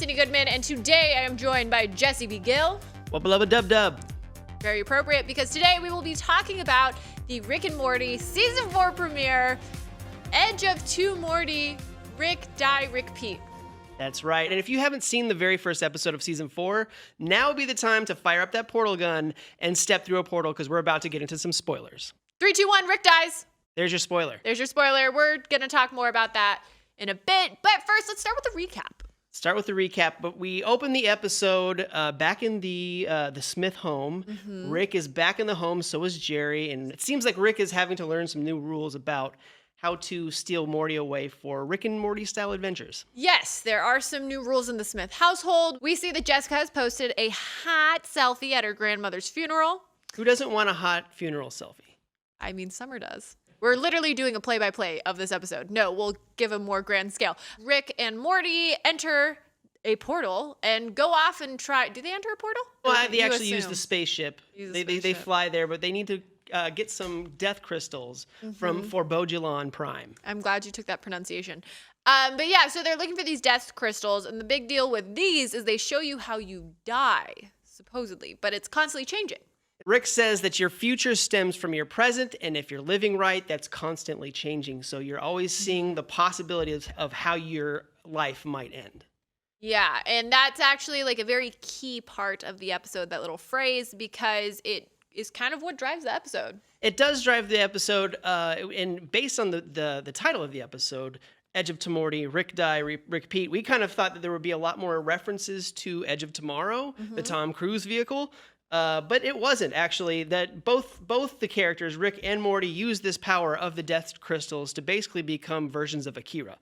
Sydnee Goodman, and today I am joined by Jesse B. Gill. Wubba dub dub. Very appropriate, because today we will be talking about the Rick and Morty Season 4 premiere, Edge of Two Morty, Rick Die, Rick Pete. That's right. And if you haven't seen the very first episode of Season 4, now would be the time to fire up that portal gun and step through a portal, because we're about to get into some spoilers. 3, 2, 1, Rick dies. There's your spoiler. There's your spoiler. We're going to talk more about that in a bit. But first, let's start with the recap. Start with the recap, but we open the episode back in the Smith home. Mm-hmm. Rick is back in the home, so is Jerry, and it seems like Rick is having to learn some new rules about how to steal Morty away for Rick and Morty style adventures. Yes, there are some new rules in the Smith household. We see that Jessica has posted a hot selfie at her grandmother's funeral. Who doesn't want a hot funeral selfie? I mean, Summer does. We're literally doing a play-by-play of this episode. No, we'll give a more grand scale. Rick and Morty enter a portal and go off and try. Do they enter a portal? Well, they actually use the spaceship. They fly there, but they need to get some death crystals from Forbodulon Prime. I'm glad you took that pronunciation. But yeah, so they're looking for these death crystals, and the big deal with these is they show you how you die, supposedly, but it's constantly changing. Rick says that your future stems from your present, and if you're living right, that's constantly changing. So you're always seeing the possibilities of how your life might end. Yeah, and that's actually like a very key part of the episode, that little phrase, because it is kind of what drives the episode. It does drive the episode, and based on the title of the episode, Edge of Tomorrow, Rick Die, Rick Pete, we kind of thought that there would be a lot more references to Edge of Tomorrow, the Tom Cruise vehicle. But it wasn't actually. That both the characters, Rick and Morty, use this power of the death crystals to basically become versions of Akira.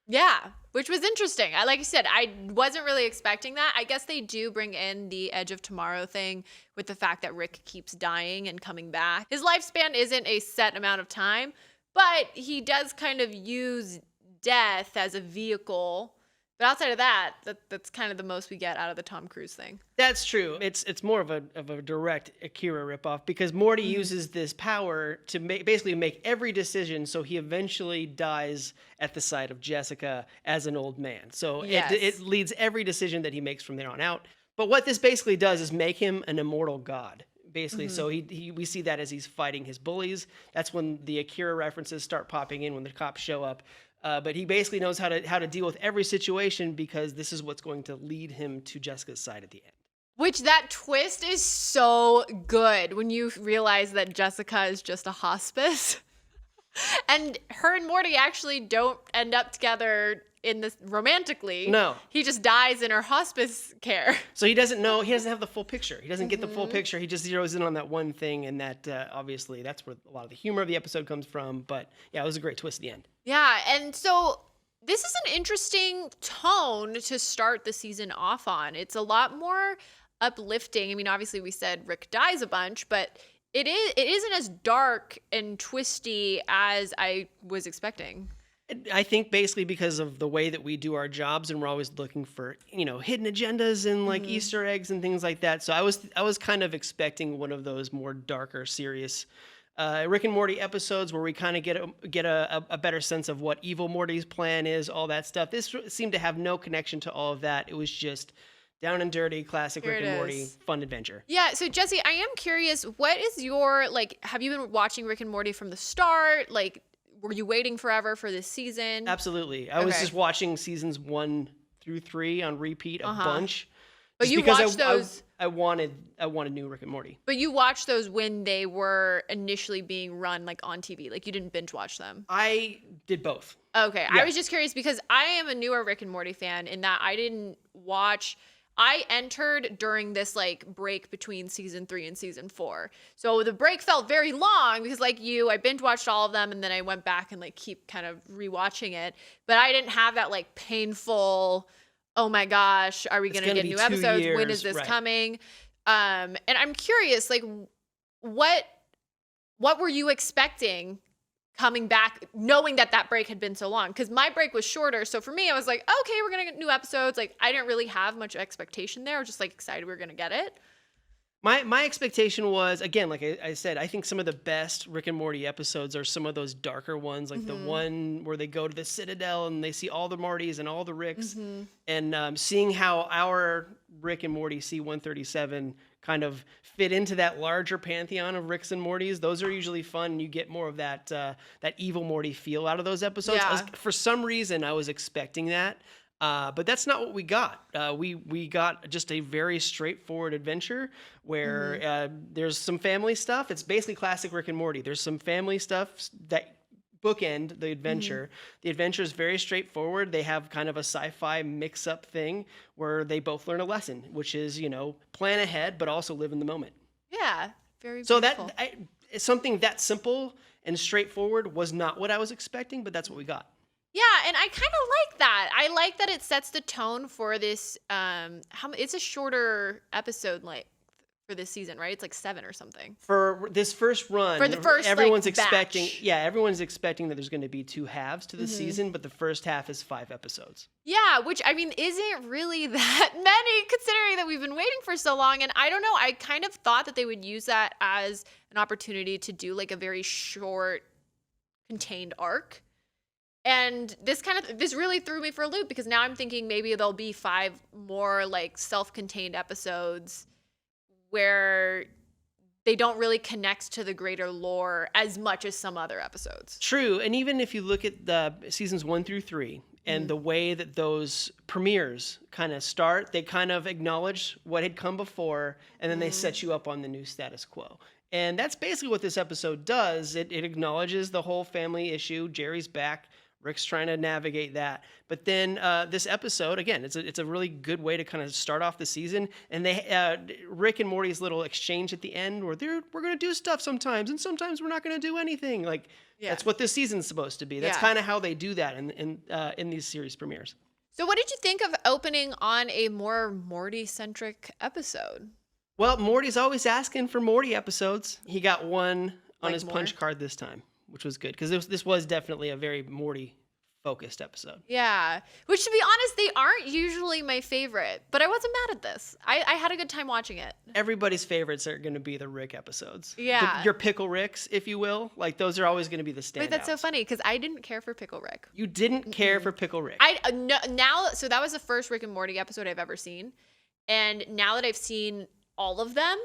Yeah, which was interesting. Like I said, I wasn't really expecting that. I guess they do bring in the Edge of Tomorrow thing with the fact that Rick keeps dying and coming back. His lifespan isn't a set amount of time, but he does kind of use death as a vehicle. But outside of that, that's kind of the most we get out of the Tom Cruise thing. That's true. It's more of a direct Akira ripoff, because Morty uses this power to basically make every decision, so he eventually dies at the side of Jessica as an old man. So yes. it leads every decision that he makes from there on out. But what this basically does is make him an immortal god. Basically, so we see that as he's fighting his bullies. That's when the Akira references start popping in when the cops show up. But he basically knows how to deal with every situation, because this is what's going to lead him to Jessica's side at the end. Which, that twist is so good when you realize that Jessica is just a hospice. And her and Morty actually don't end up together in this romantically. No. He just dies in her hospice care. So he doesn't have the full picture. He doesn't get the full picture. He just zeroes in on that one thing, and that obviously that's where a lot of the humor of the episode comes from. But yeah, it was a great twist at the end. Yeah, and so this is an interesting tone to start the season off on. It's a lot more uplifting. I mean, obviously we said Rick dies a bunch, but it isn't as dark and twisty as I was expecting. I think basically because of the way that we do our jobs, and we're always looking for, hidden agendas and like Easter eggs and things like that. So I was kind of expecting one of those more darker, serious Rick and Morty episodes where we kind of get a better sense of what evil Morty's plan is, all that stuff. This seemed to have no connection to all of that. It was just down and dirty, classic Rick and Morty fun adventure. Yeah, so Jesse, I am curious, what is your, have you been watching Rick and Morty from the start? Were you waiting forever for this season? Absolutely. I was just watching seasons 1 through 3 on repeat a bunch. But you watched those. I wanted new Rick and Morty. But you watched those when they were initially being run on TV. You didn't binge watch them. I did both. Okay. Yeah. I was just curious because I am a newer Rick and Morty fan in that I didn't watch. I entered during this break between season 3 and season 4. So the break felt very long because I binge watched all of them and then I went back and keep kind of rewatching it. But I didn't have that painful, oh my gosh, are we going to get new episodes? When is this coming? And I'm curious, what were you expecting coming back, knowing that break had been so long? Because my break was shorter. So for me, I was like, okay, we're going to get new episodes. I didn't really have much expectation there. I was just excited we were going to get it. My expectation was, again, like I said, I think some of the best Rick and Morty episodes are some of those darker ones, like the one where they go to the Citadel and they see all the Mortys and all the Ricks, and seeing how our Rick and Morty C-137 kind of fit into that larger pantheon of Ricks and Mortys. Those are usually fun, and you get more of that that evil Morty feel out of those episodes. Yeah. For some reason, I was expecting that. But that's not what we got. We got just a very straightforward adventure where there's some family stuff. It's basically classic Rick and Morty. There's some family stuff that bookend the adventure. The adventure is very straightforward. They have kind of a sci-fi mix-up thing where they both learn a lesson, which is, plan ahead, but also live in the moment. Yeah, very So beautiful. something that simple and straightforward was not what I was expecting, but that's what we got. Yeah, and I kind of like that. I like that it sets the tone for this. It's a shorter episode for this season, right? It's like 7 or something. For this first run, For the first, everyone's like, expecting. batch. Yeah, everyone's expecting that there's going to be 2 halves to the season, but the first half is 5 episodes. Yeah, which I mean isn't really that many considering that we've been waiting for so long. And I don't know. I kind of thought that they would use that as an opportunity to do like a very short, contained arc. And this really threw me for a loop because now I'm thinking maybe there'll be 5 more like self-contained episodes where they don't really connect to the greater lore as much as some other episodes. True, and even if you look at the seasons 1 through 3 and the way that those premieres kind of start, they kind of acknowledge what had come before, and then they set you up on the new status quo. And that's basically what this episode does. It acknowledges the whole family issue. Jerry's back. Rick's trying to navigate that. But then this episode, again, it's a really good way to kind of start off the season. And Rick and Morty's little exchange at the end where we're going to do stuff sometimes, and sometimes we're not going to do anything. That's what this season's supposed to be. That's kind of how they do that in these series premieres. So what did you think of opening on a more Morty-centric episode? Well, Morty's always asking for Morty episodes. He got one on his more? punch card this time, which was good because this was definitely a very Morty-focused episode. Yeah, which to be honest, they aren't usually my favorite, but I wasn't mad at this. I had a good time watching it. Everybody's favorites are going to be the Rick episodes. Yeah. Your Pickle Ricks, if you will. Like, those are always going to be the standouts. Wait, that's so funny because I didn't care for Pickle Rick. You didn't care for Pickle Rick. So that was the first Rick and Morty episode I've ever seen. And now that I've seen all of them,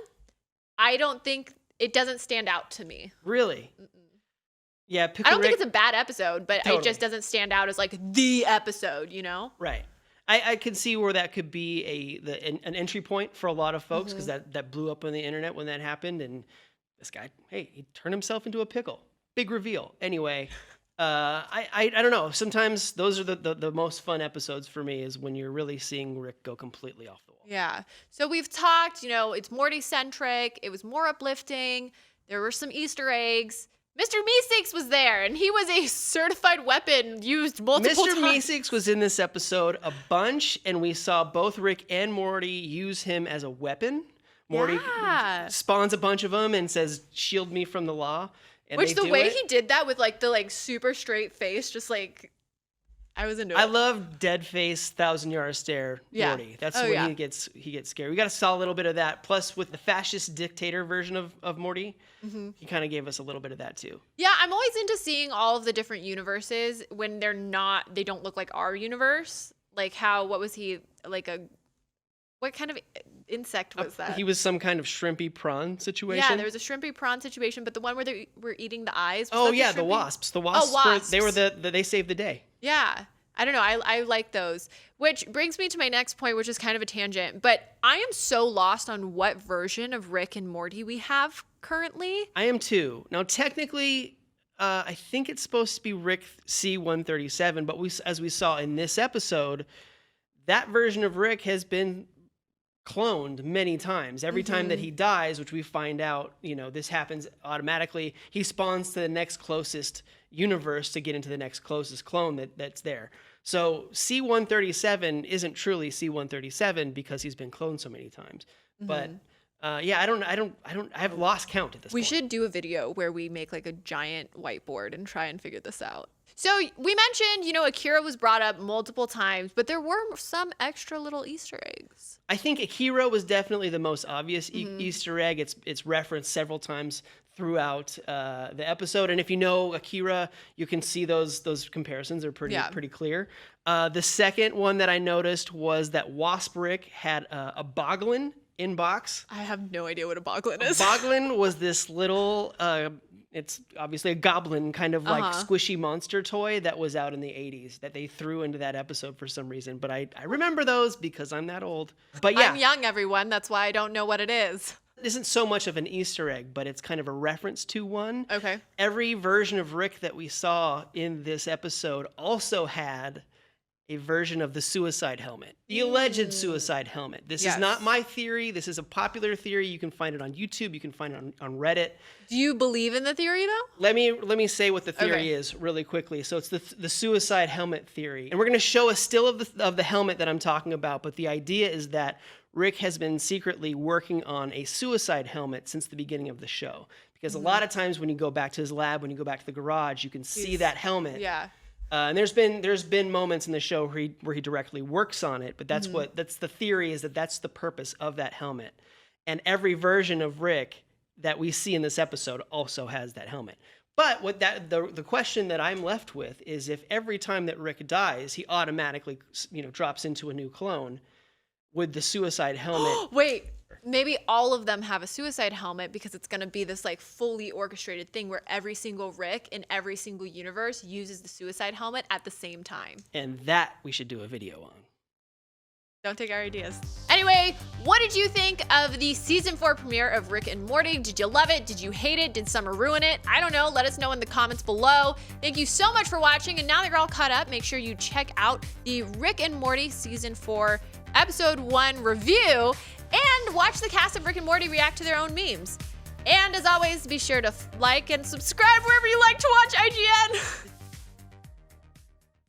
I don't think it doesn't stand out to me. Really? Yeah, Pickle Rick. I don't think it's a bad episode, but Totally. it just doesn't stand out as like the episode, Right. I can see where that could be an entry point for a lot of folks because that blew up on the internet when that happened. And this guy, he turned himself into a pickle. Big reveal. Anyway, I don't know. Sometimes those are the most fun episodes for me is when you're really seeing Rick go completely off the wall. Yeah. So we've talked, it's Morty-centric. It was more uplifting. There were some Easter eggs. Mr. Meeseeks was there, and he was a certified weapon used multiple Mr. times. Meeseeks was in this episode a bunch, and we saw both Rick and Morty use him as a weapon. Morty spawns a bunch of them and says, "Shield me from the law." And Which the do way it. he did that with like the super straight face, just like I was into it. I love dead face, 1,000-yard stare Morty. That's when he gets scared. We saw a little bit of that. Plus, with the fascist dictator version of Morty, he kind of gave us a little bit of that too. Yeah, I'm always into seeing all of the different universes when they don't look like our universe. Like what was he, what kind of insect was that? He was some kind of shrimpy prawn situation. Yeah, there was a shrimpy prawn situation, but the one where they were eating the eyes. The wasps. The wasps. Wasps. They saved the day. Yeah. I don't know. I like those. Which brings me to my next point, which is kind of a tangent. But I am so lost on what version of Rick and Morty we have currently. I am too. Now, technically, I think it's supposed to be Rick C-137, but as we saw in this episode, that version of Rick has been cloned many times. Every time that he dies, which we find out, this happens automatically, he spawns to the next closest universe to get into the next closest clone that's there. So C-137 isn't truly C-137 because he's been cloned so many times. But Yeah, I've lost count at this We point. should do a video where we make like a giant whiteboard and try and figure this out. So we mentioned, Akira was brought up multiple times, but there were some extra little Easter eggs. I think Akira was definitely the most obvious Easter egg. It's referenced several times throughout the episode, and if you know Akira, you can see those comparisons are pretty clear. The second one that I noticed was that Wasp Rick had a boglin in box. I have no idea what a boglin is. A boglin was this little, it's obviously a goblin kind of like squishy monster toy that was out in the 80s that they threw into that episode for some reason. But I remember those because I'm that old. But yeah. I'm young, everyone. That's why I don't know what it is. It isn't so much of an Easter egg, but it's kind of a reference to one. Okay. Every version of Rick that we saw in this episode also had a version of the suicide helmet, the alleged suicide helmet. This is not my theory. This is a popular theory. You can find it on YouTube. You can find it on Reddit. Do you believe in the theory though? Let me say what the theory is really quickly. So it's the suicide helmet theory, and we're going to show a still of the helmet that I'm talking about. But the idea is that Rick has been secretly working on a suicide helmet since the beginning of the show. Because a lot of times when you go back to his lab, when you go back to the garage, you can see that helmet. Yeah. And there's been moments in the show where he directly works on it, but that's the theory is that that's the purpose of that helmet. And every version of Rick that we see in this episode also has that helmet. But the question that I'm left with is if every time that Rick dies, he automatically drops into a new clone, would the suicide helmet Wait, maybe all of them have a suicide helmet because it's going to be this like fully orchestrated thing where every single Rick in every single universe uses the suicide helmet at the same time. And that we should do a video on. Don't take our ideas. Anyway, what did you think of the season 4 premiere of Rick and Morty? Did you love it? Did you hate it? Did summer ruin it? I don't know. Let us know in the comments below. Thank you so much for watching. And now that you're all caught up, make sure you check out the Rick and Morty season 4 episode 1 review and watch the cast of Rick and Morty react to their own memes. And as always, be sure to like and subscribe wherever you like to watch IGN.